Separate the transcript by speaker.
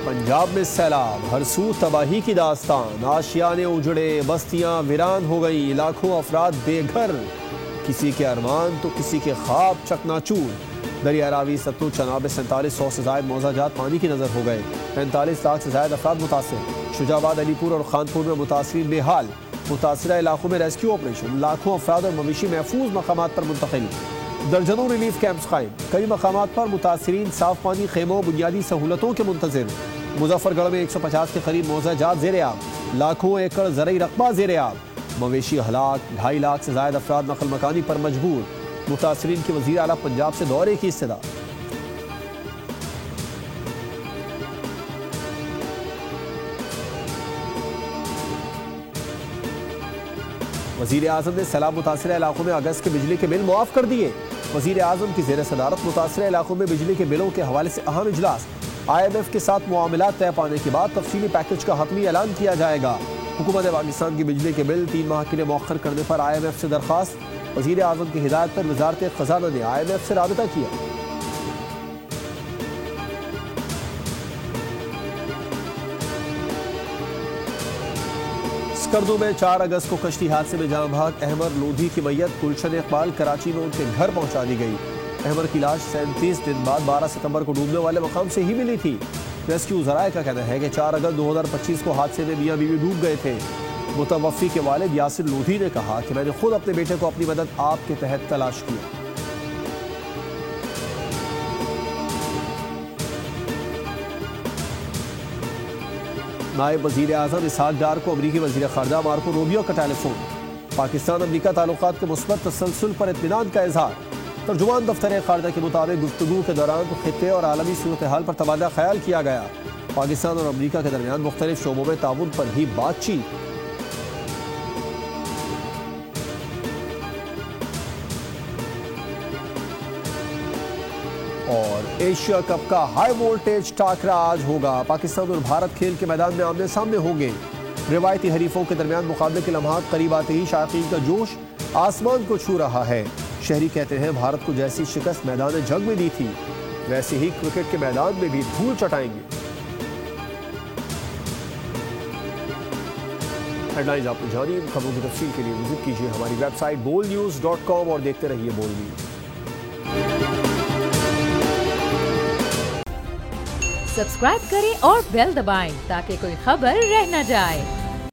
Speaker 1: पंजाब में सैलाब, हर सू तबाही की दास्तान, आशियाने उजड़े, बस्तियां वीरान हो गई, लाखों अफराद बेघर, किसी के अरमान तो किसी के ख्वाब चकनाचूर। दरिया रावी, सतलुज, चनाब 4700 से ज्यादा मौजाजात पानी की नजर हो गए। 45 लाख से ज्यादा अफराद मुतासिर। शुजाबाद, अलीपुर और खानपुर में मुतासिरीन बेहाल। मुतासरा इलाकों में रेस्क्यू ऑपरेशन, लाखों अफराद और मवेशी महफूज मकामात पर मुंतकिल। दर्जनों रिलीफ कैंप्स कायम, कई मकामात पर मुतासिरीन साफ पानी, खेमों, बुनियादी सहूलतों के मुंतजिर। मुजफ्फरगढ़ में 150 के करीब मौजाजात ज़ेर आब, लाखों एकड़ ज़रई रकबा ज़ेर आब। मवेशी हलाक, 2.5 लाख से ज्यादा अफराद नकल मकानी पर मजबूर। मुतासिरीन की वज़ीर आला पंजाब से दौरे की इस्तदा। वज़ीर आज़म ने सैलाब मुतासरा इलाकों में अगस्त के बिजली के बिल मुआफ कर दिए। वज़ीर आज़म की ज़ेर सदारत मुतासरा इलाकों में बिजली के बिलों के हवाले से अहम इजलास। IMF के साथ मुआमलात तय पाने के बाद तफसीली पैकेज का हतमी ऐलान किया जाएगा। हुकूमत पाकिस्तान की बिजली के बिल 3 माह के लिए मौखर करने पर IMF से दरख्वास्त। वज़ीर आज़म की हिदायत पर वज़ारत ख़ज़ाना ने IMF से राबिता किया। स्कर्दू में 4 अगस्त को कश्ती हादसे में जान भाग अहमर लोधी की मैयत गुलशन इकबाल कराची में उनके घर पहुंचा दी गई। अहमर की लाश 37 दिन बाद 12 सितंबर को डूबने वाले मकाम से ही मिली थी। रेस्क्यू ज़राए का कहना है कि 4 अगस्त 2025 को हादसे में मियाँ बीवी डूब गए थे। मुतवफ़ी के वालिद यासिर लोधी ने कहा कि मैंने खुद अपने बेटे को अपनी मदद आपके तहत तलाश किया। नायब वज़ीर आज़म इसहाक डार को अमरीकी वज़ीर ख़ारजा मार्को रूबियो का टेलीफोन। पाकिस्तान अमरीका ताल्लुकात के मुस्बत तसलसल पर इत्मीनान का इजहार। तर्जुमान दफ्तर ख़ारजा के मुताबिक गुफ्तगू के दौरान खित्ते और आलमी सूरत हाल पर तबादला ख्याल किया गया। पाकिस्तान और अमरीका के दरमियान मुख्तलिफ शोबों में ताउन पर भी बातचीत। और एशिया कप का हाई वोल्टेज टाकरा आज होगा। पाकिस्तान और भारत खेल के मैदान में आमने सामने होंगे। रिवायती हरीफों के दरमियान मुकाबले के लम्हात करीब आते ही शायकीन का जोश आसमान को छू रहा है। शहरी कहते हैं भारत को जैसी शिकस्त मैदान जंग में दी थी वैसे ही क्रिकेट के मैदान में भी धूल चटाएंगे। हेडलाइंस आपने जानी। खबरों की तफसील के लिए विजिट कीजिए हमारी वेबसाइट bolnews.com और देखते रहिए बोल न्यूज।
Speaker 2: सब्सक्राइब करें और बेल दबाएं ताकि कोई खबर रह न जाए।